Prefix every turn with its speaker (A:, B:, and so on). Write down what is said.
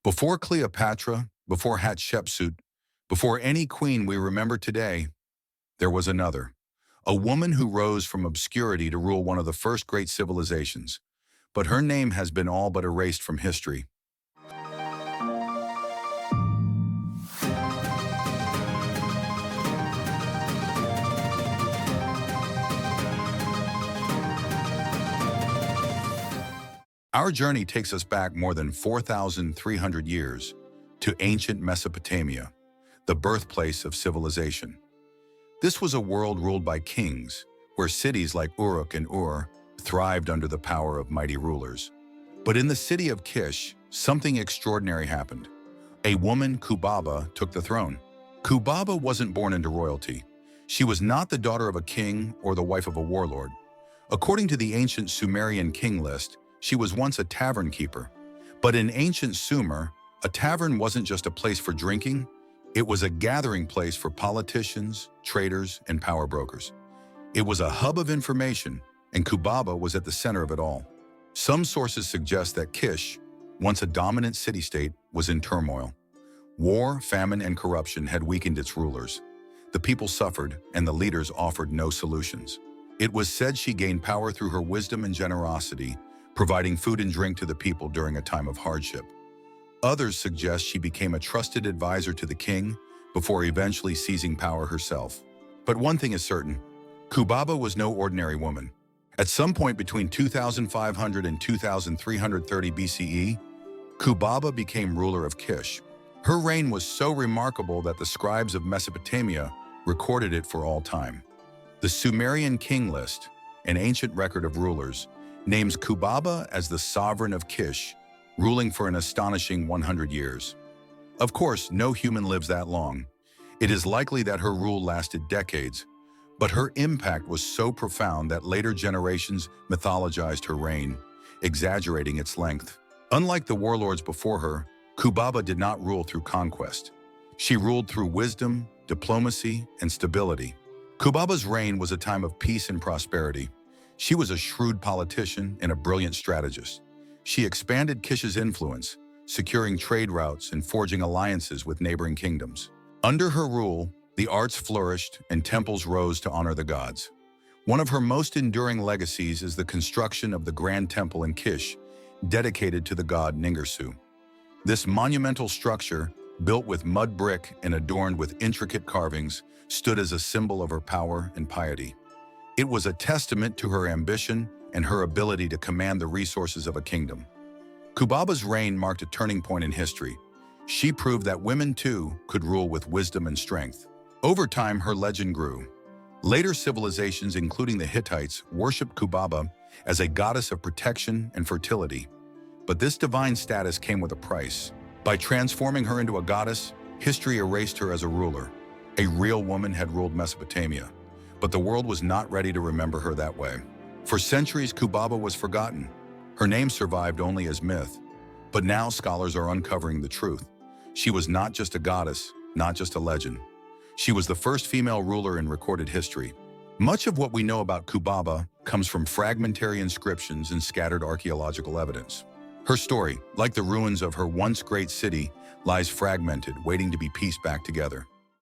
A: Before Cleopatra, before Hatshepsut, before any queen we remember today, there was another. A woman who rose from obscurity to rule one of the first great civilizations. But her name has been all but erased from history. Our journey takes us back more than 4,300 years to ancient Mesopotamia, the birthplace of civilization. This was a world ruled by kings, where cities like Uruk and Ur thrived under the power of mighty rulers. But in the city of Kish, something extraordinary happened. A woman, Kubaba, took the throne. Kubaba wasn't born into royalty. She was not the daughter of a king or the wife of a warlord. According to the ancient Sumerian King List, she was once a tavern keeper. But in ancient Sumer, a tavern wasn't just a place for drinking, it was a gathering place for politicians, traders, and power brokers. It was a hub of information, and Kubaba was at the center of it all. Some sources suggest that Kish, once a dominant city-state, was in turmoil. War, famine, and corruption had weakened its rulers. The people suffered, and the leaders offered no solutions. It was said she gained power through her wisdom and generosity, providing food and drink to the people during a time of hardship. Others suggest she became a trusted advisor to the king before eventually seizing power herself. But one thing is certain, Kubaba was no ordinary woman. At some point between 2500 and 2330 BCE, Kubaba became ruler of Kish. Her reign was so remarkable that the scribes of Mesopotamia recorded it for all time. The Sumerian King List, an ancient record of rulers, names Kubaba as the sovereign of Kish, ruling for an astonishing 100 years. Of course, no human lives that long. It is likely that her rule lasted decades, but her impact was so profound that later generations mythologized her reign, exaggerating its length. Unlike the warlords before her, Kubaba did not rule through conquest. She ruled through wisdom, diplomacy, and stability. Kubaba's reign was a time of peace and prosperity. She was a shrewd politician and a brilliant strategist. She expanded Kish's influence, securing trade routes and forging alliances with neighboring kingdoms. Under her rule, the arts flourished and temples rose to honor the gods. One of her most enduring legacies is the construction of the Grand Temple in Kish, dedicated to the god Ningirsu. This monumental structure, built with mud brick and adorned with intricate carvings, stood as a symbol of her power and piety. It was a testament to her ambition and her ability to command the resources of a kingdom. Kubaba's reign marked a turning point in history. She proved that women, too, could rule with wisdom and strength. Over time, her legend grew. Later civilizations, including the Hittites, worshipped Kubaba as a goddess of protection and fertility. But this divine status came with a price. By transforming her into a goddess, history erased her as a ruler. A real woman had ruled Mesopotamia. But the world was not ready to remember her that way. For centuries, Kubaba was forgotten. Her name survived only as myth. But now scholars are uncovering the truth. She was not just a goddess, not just a legend. She was the first female ruler in recorded history. Much of what we know about Kubaba comes from fragmentary inscriptions and scattered archaeological evidence. Her story, like the ruins of her once great city, lies fragmented, waiting to be pieced back together.